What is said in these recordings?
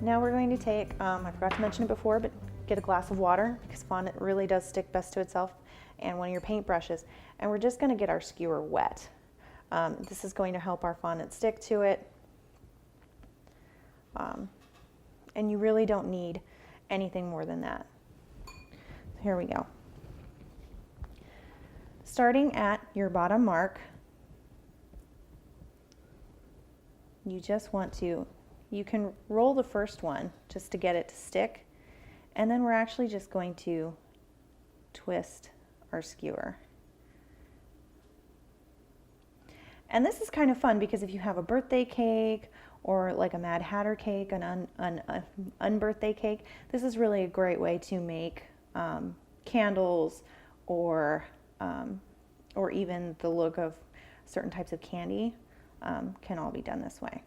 Now we're going to take, I forgot to mention it before, but get a glass of water because fondant really does stick best to itself, and one of your paint brushes. And we're just going to get our skewer wet. This is going to help our fondant stick to it. And you really don't need anything more than that. Here we go. Starting at your bottom mark, you just want to, you can roll the first one just to get it to stick, and then we're actually just going to twist our skewer. And this is kind of fun because if you have a birthday cake or like a Mad Hatter cake, an unbirthday cake, this is really a great way to make candles or even the look of certain types of candy can all be done this way.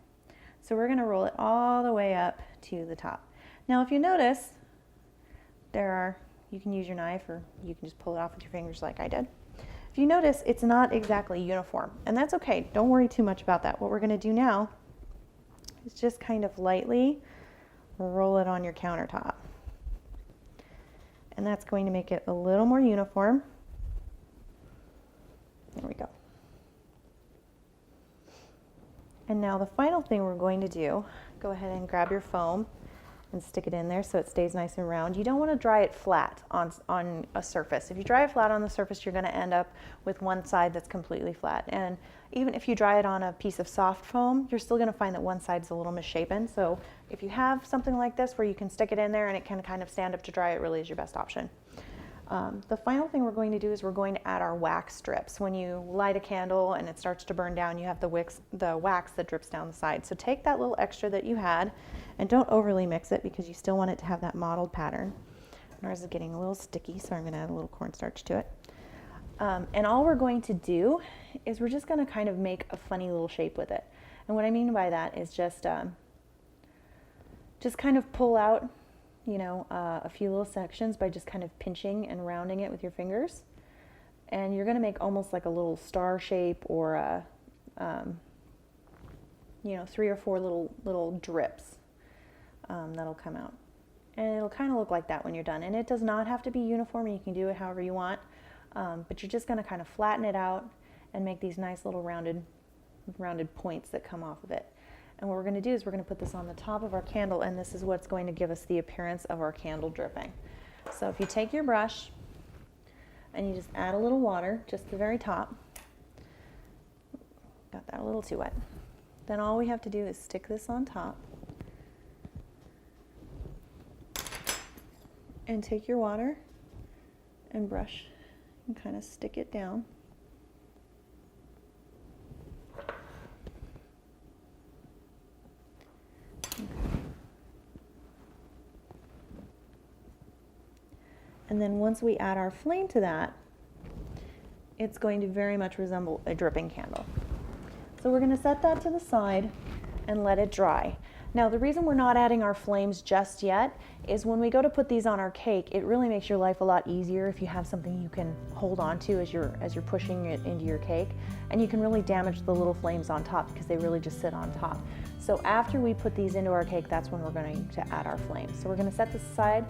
So we're going to roll it all the way up to the top. Now if you notice, you can use your knife or you can just pull it off with your fingers like I did. If you notice, it's not exactly uniform, and that's okay. Don't worry too much about that. What we're going to do now is just kind of lightly roll it on your countertop. And that's going to make it a little more uniform. There we go. And now the final thing we're going to do, go ahead and grab your foam and stick it in there so it stays nice and round. You don't want to dry it flat on a surface. If you dry it flat on the surface, you're going to end up with one side that's completely flat. And even if you dry it on a piece of soft foam, you're still going to find that one side's a little misshapen. So if you have something like this where you can stick it in there and it can kind of stand up to dry, it really is your best option. The final thing we're going to do is we're going to add our wax strips. When you light a candle and it starts to burn down, you have the wax that drips down the side. So take that little extra that you had and don't overly mix it because you still want it to have that mottled pattern. Ours is getting a little sticky, so I'm going to add a little cornstarch to it. And all we're going to do is we're just going to kind of make a funny little shape with it. And what I mean by that is just kind of pull out, a few little sections by just kind of pinching and rounding it with your fingers. And you're going to make almost like a little star shape or a, 3 or 4 little drips that'll come out. And it'll kind of look like that when you're done. And it does not have to be uniform. You can do it however you want. But you're just going to kind of flatten it out and make these nice little rounded points that come off of it. And what we're going to do is we're going to put this on the top of our candle, and this is what's going to give us the appearance of our candle dripping. So if you take your brush and you just add a little water, just the very top, got that a little too wet, then all we have to do is stick this on top and take your water and brush and kind of stick it down. And then once we add our flame to that, it's going to very much resemble a dripping candle. So we're going to set that to the side and let it dry. Now the reason we're not adding our flames just yet is when we go to put these on our cake, it really makes your life a lot easier if you have something you can hold on to as you're pushing it into your cake. And you can really damage the little flames on top because they really just sit on top. So after we put these into our cake, that's when we're going to add our flames. So we're going to set this aside.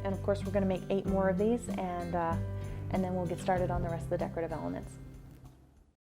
And of course, we're going to make 8 more of these, and then we'll get started on the rest of the decorative elements.